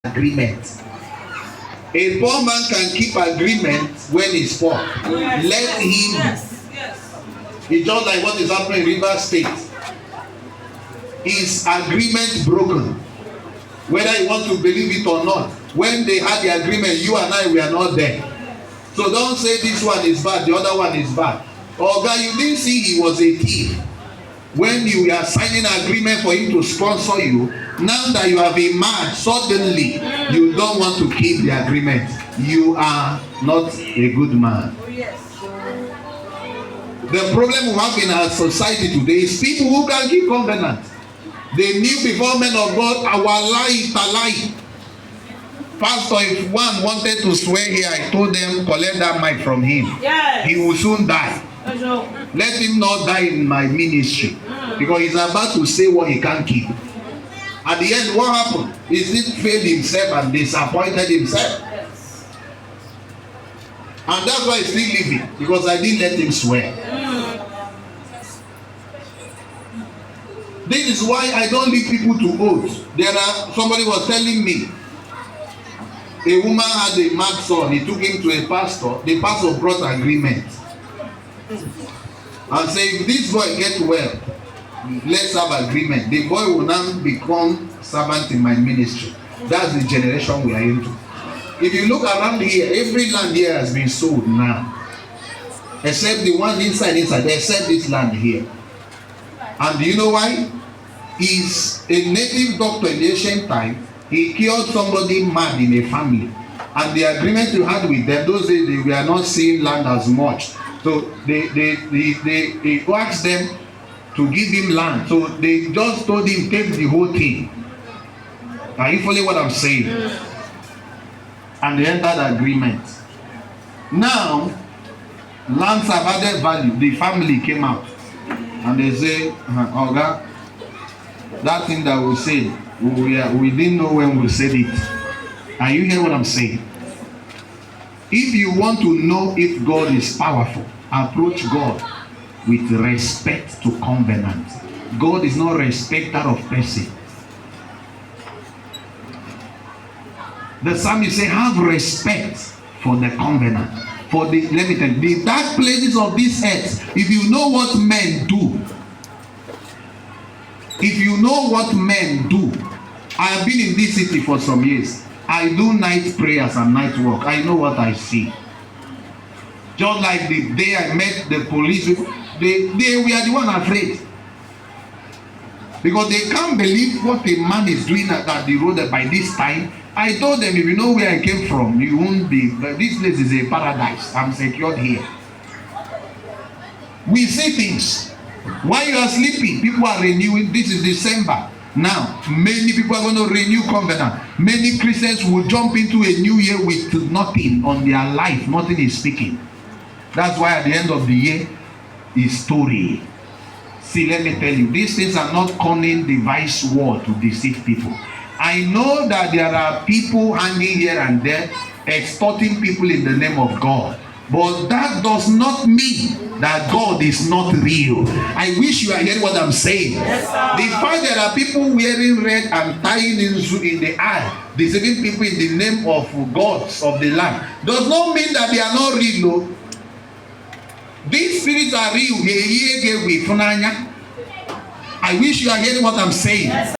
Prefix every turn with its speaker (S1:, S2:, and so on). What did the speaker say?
S1: agreement. A poor man can keep agreement when he's poor.
S2: Yes.
S1: Let him.
S2: Yes. Yes.
S1: It's just like what is happening in River State. Is agreement broken? Whether you want to believe it or not. When they had the agreement, you and I were not there. So don't say this one is bad, the other one is bad. Oh God, you didn't see he was a thief. When you were signing an agreement for him to sponsor you, now that you have emerged, suddenly you don't want to keep the agreement. You are not a good man.
S2: Oh, yes.
S1: The problem we have in our society today is people who can keep covenant. They knew before men of God, our lie is a lie. Pastor, if one wanted to swear here, I told them, collect that mic from him.
S2: Yes.
S1: He will soon die. Let him not die in my ministry. Because he's about to say what he can't keep. At the end, what happened? He still failed himself and disappointed himself.
S2: Yes.
S1: And that's why he's still living. Because I didn't let him swear. This is why I don't lead people to oath. Somebody was telling me, a woman had a mad son. He took him to a pastor. The pastor brought agreement and said, if this boy gets well, let's have agreement. The boy will now become servant in my ministry. That's the generation we are into. If you look around here, every land here has been sold now, except the one inside, except this land here. And do you know why? He's a native doctor in the ancient time. He cured somebody mad in a family. And the agreement you had with them, those days they were not seeing land as much. So they asked them to give him land. So they just told him, take the whole thing. Are you following what I'm saying? And they entered agreement. Now, lands have added value. The family came out. And they say, Oga, that thing that we said, we didn't know when we said it. Are you hearing what I'm saying? If you want to know if God is powerful, approach God with respect to covenant. God is not a respecter of person. The psalmist say, have respect for the covenant. For the, let me tell you, the dark places of this earth, if you know what men do, if you know what men do, I have been in this city for some years. I do night prayers and night work. I know what I see. Just like the day I met the police, they were the one afraid. Because they can't believe what a man is doing at the road by this time. I told them, if you know where I came from, you won't be. But this place is a paradise. I'm secured here. We see things. While you are sleeping, people are renewing. This is December. Now, many people are going to renew covenant. Many Christians will jump into a new year with nothing on their life. Nothing is speaking. That's why at the end of the year is story. See, let me tell you, these things are not cunning device war to deceive people. I know that there are people hanging here and there extorting people in the name of God. But that does not mean that God is not real. I wish you are hearing what I'm saying.
S2: Yes,
S1: the fact there are people wearing red and tying in the eye, deceiving people in the name of gods of the land, does not mean that they are not real. No? These spirits are real. I wish you are hearing what I'm saying. Yes.